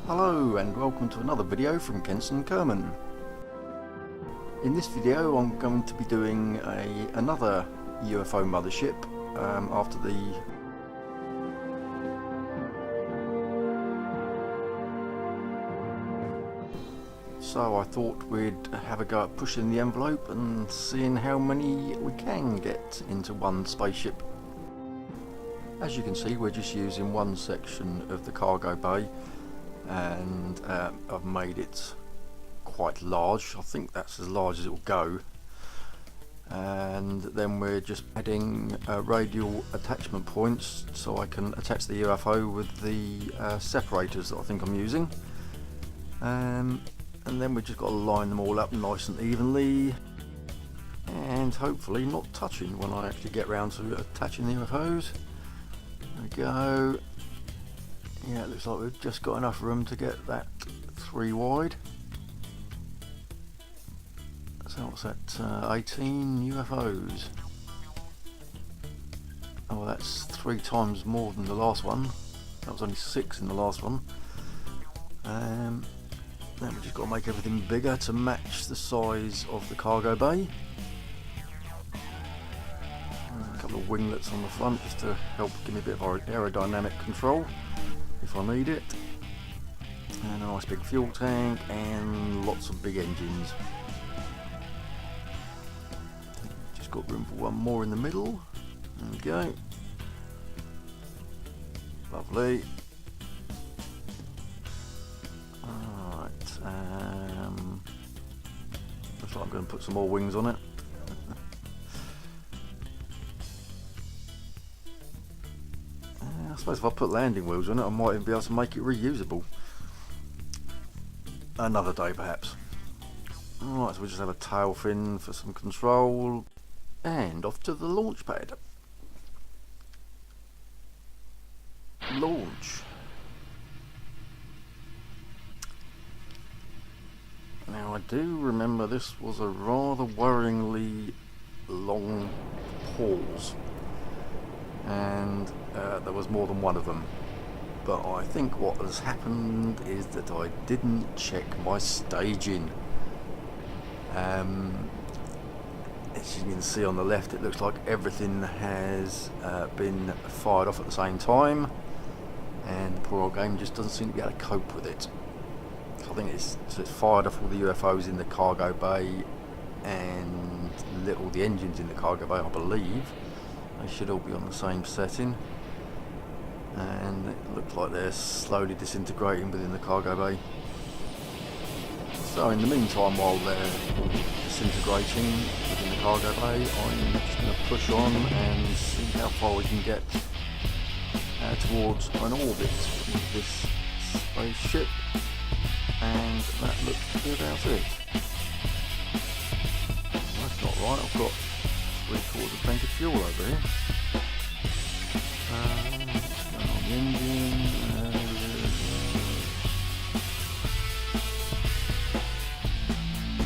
Hello and welcome to another video from Kenson Kerman. In this video I'm going to be doing another UFO Mothership after the So I thought we'd have a go at pushing the envelope and seeing how many we can get into one spaceship. As you can see, we're just using one section of the cargo bay, and I've made it quite large. I think that's as large as it will go, and then we're just adding radial attachment points so I can attach the UFO with the separators that I think I'm using, and then we've just got to line them all up nice and evenly and hopefully not touching when I actually get round to attaching the UFOs. There we go. Yeah, it looks like we've just got enough room to get that 3 wide. So what's that, 18 UFOs. Oh, that's 3 times more than the last one. That was only 6 in the last one. Then we've just got to make everything bigger to match the size of the cargo bay. A couple of winglets on the front just to help give me a bit of aerodynamic control if I need it, and a nice big fuel tank and lots of big engines. Just got room for one more in the middle. There we go. Lovely. Alright, looks like I'm going to put some more wings on it. I suppose if I put landing wheels on it I might even be able to make it reusable. Another day perhaps. Alright, so we just have a tail fin for some control and off to the launch pad. Launch. Now I do remember this was a rather worryingly long pause, and there was more than one of them, but I think what has happened is that I didn't check my staging. As you can see on the left, it looks like everything has been fired off at the same time, and the poor old game just doesn't seem to be able to cope with it. I think it's fired off all the UFOs in the cargo bay and lit all the engines in the cargo bay, I believe. They should all be on the same setting, and it looks like they're slowly disintegrating within the cargo bay. So in the meantime, while they're disintegrating within the cargo bay, I'm just going to push on and see how far we can get towards an orbit with this spaceship, and that looks to be about it. That's not right, I've got 3/4 tank of fuel over here. On the engine.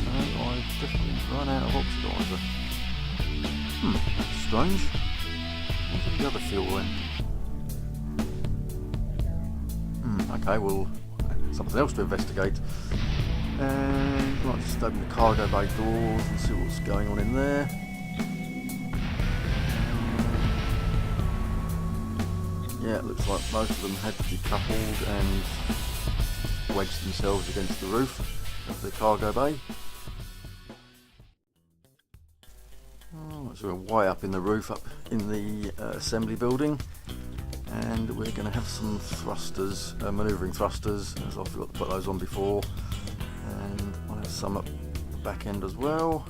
No, I've definitely run out of oxidizer. That's strange. Where's the other fuel then? Okay, well, something else to investigate. And right, just open the cargo bay doors and see what's going on in there. Yeah, it looks like most of them had to be coupled and wedged themselves against the roof of the cargo bay. So we're way up in the roof, up in the assembly building, and we're going to have some thrusters, manoeuvring thrusters, as I forgot to put those on before, and I'll have some up the back end as well.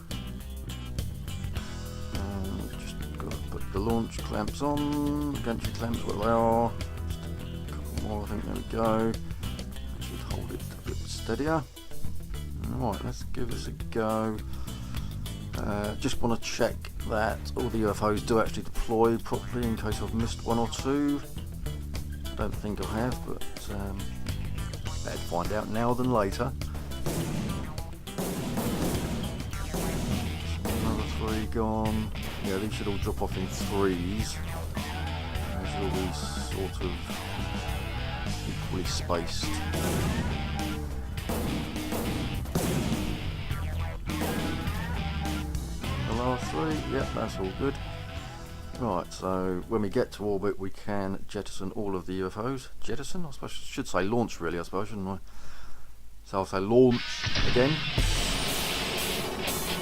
Put the launch clamps on, gantry clamps where they are, just a couple more I think, there we go. That should hold it a bit steadier. Right, let's give this a go. Just want to check that all the UFOs do actually deploy properly in case I've missed one or two. I don't think I have, but better find out now than later. Another 3 gone. Yeah, these should all drop off in 3s. They should all be sort of properly spaced. The last three, yep, that's all good. Right, so when we get to orbit we can jettison all of the UFOs. Jettison? I suppose I should say launch really, I suppose, shouldn't I? So I'll say launch again.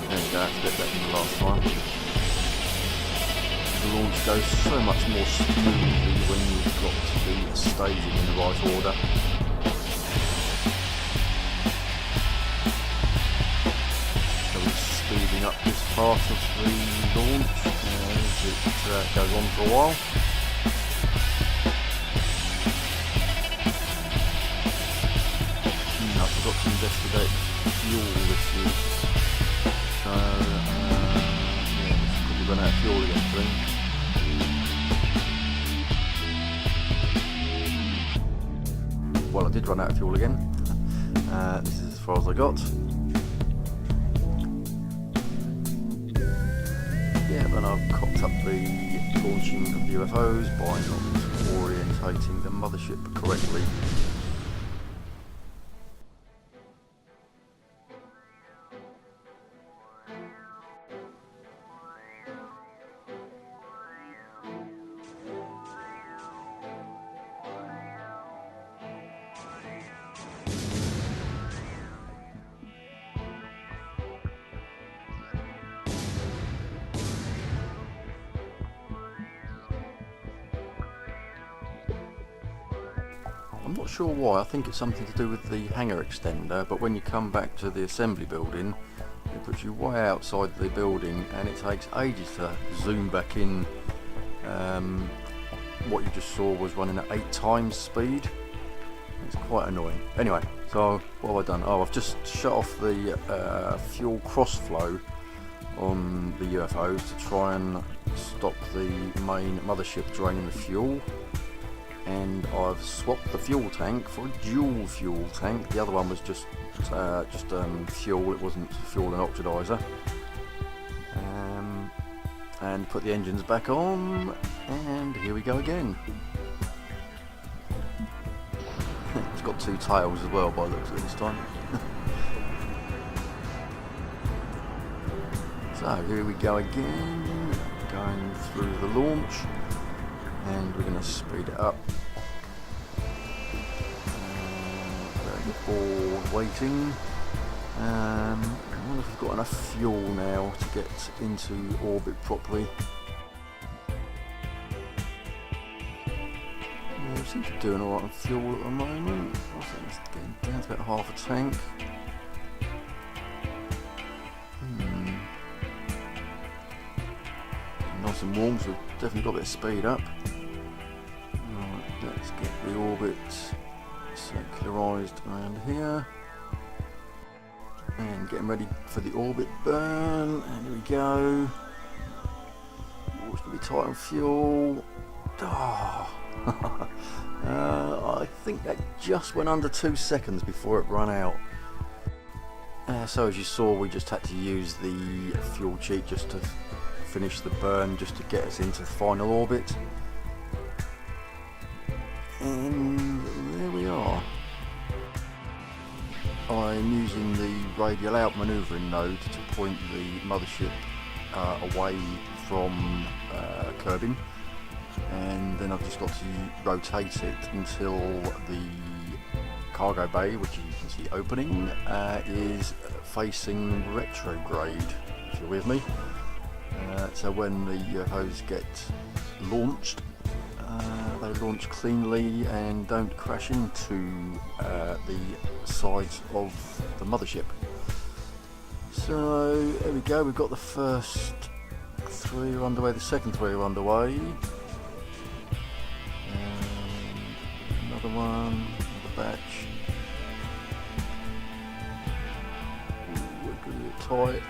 There you go, that's a bit better than the last time. The launch goes so much more smoothly when you've got the staging in the right order. So we're speeding up this part of the launch as it goes on for a while. I forgot to investigate fuel issue. So, yeah, we should probably run out of fuel again soon. Well, I did run out of fuel again. This is as far as I got. Yeah, but I've cocked up the launching of the UFOs by not orientating the mothership correctly. I'm not sure why, I think it's something to do with the hangar extender, but when you come back to the assembly building it puts you way outside the building and it takes ages to zoom back in. What you just saw was running at 8 times speed. It's quite annoying. Anyway, so what have I done? Oh, I've just shut off the fuel cross-flow on the UFOs to try and stop the main mothership draining the fuel. And I've swapped the fuel tank for a dual fuel tank. The other one was just fuel, it wasn't fuel and oxidizer. And put the engines back on, and here we go again. It's got 2 tails as well by the looks of it this time. So here we go again, going through the launch. And we're going to speed it up. Board waiting. I wonder if we've got enough fuel now to get into orbit properly. Yeah, we seem to be doing alright on fuel at the moment. I think it's getting down to about half a tank. Nice and warm, so we've definitely got a bit of speed up. Right, let's get the orbit circularised around here. And getting ready for the orbit burn. And here we go. Oh, it's going to be tight on fuel. Oh. I think that just went under 2 seconds before it ran out. So as you saw, we just had to use the fuel cheat just to finish the burn, just to get us into the final orbit. And there we are. I'm using the radial out manoeuvring node to point the mothership away from curbing, and then I've just got to rotate it until the cargo bay, which you can see opening, is facing retrograde, if you're with me. So when the UFOs get launched, they launch cleanly and don't crash into the sides of the mothership. So there we go, we've got the first 3 are underway, the second 3 are underway. Another one, another batch. Ooh, we're going to get tight.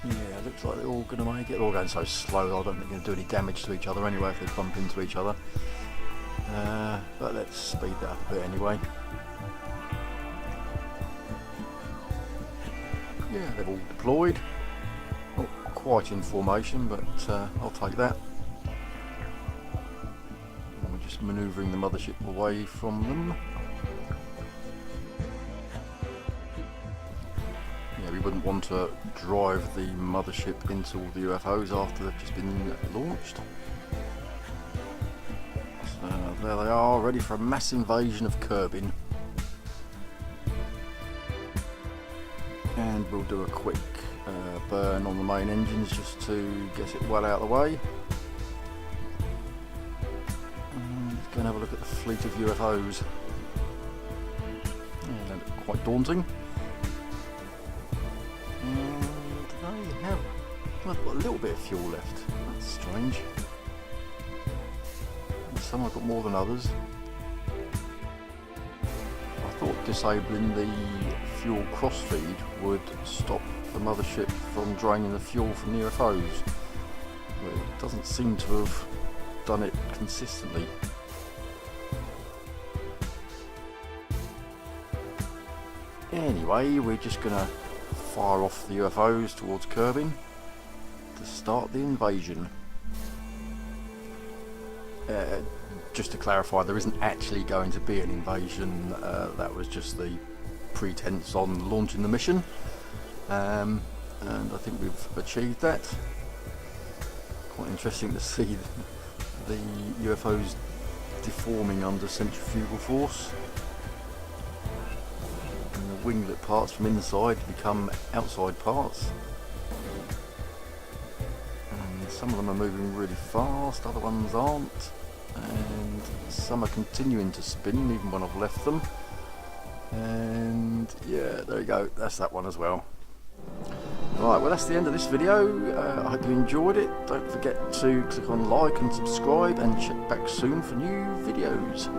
Yeah, looks like they're all going to make it. They're all going so slow, I don't think they're going to do any damage to each other anyway if they bump into each other. But let's speed that up a bit anyway. Yeah, they've all deployed. Not quite in formation, but I'll take that. just manoeuvring the mothership away from them. Yeah, we wouldn't want to drive the mothership into all the UFOs after they've just been launched. So there they are, ready for a mass invasion of Kerbin. And we'll do a quick burn on the main engines just to get it well out of the way. And let's go and have a look at the fleet of UFOs. Yeah, they look quite daunting. And they have, well, they've got a little bit of fuel left. That's strange. And some have got more than others. I thought disabling the fuel crossfeed would stop the mothership from draining the fuel from the UFOs, but it doesn't seem to have done it consistently. Anyway, we're just going to fire off the UFOs towards Kerbin to start the invasion. Just to clarify, there isn't actually going to be an invasion, that was just the pretense on launching the mission, and I think we've achieved that. Quite interesting to see the UFOs deforming under centrifugal force, and the winglet parts from inside become outside parts, and some of them are moving really fast, other ones aren't, and some are continuing to spin even when I've left them. And yeah, there you go, that's that one as well. Right, well that's the end of this video. I hope you enjoyed it. Don't forget to click on like and subscribe, and check back soon for new videos.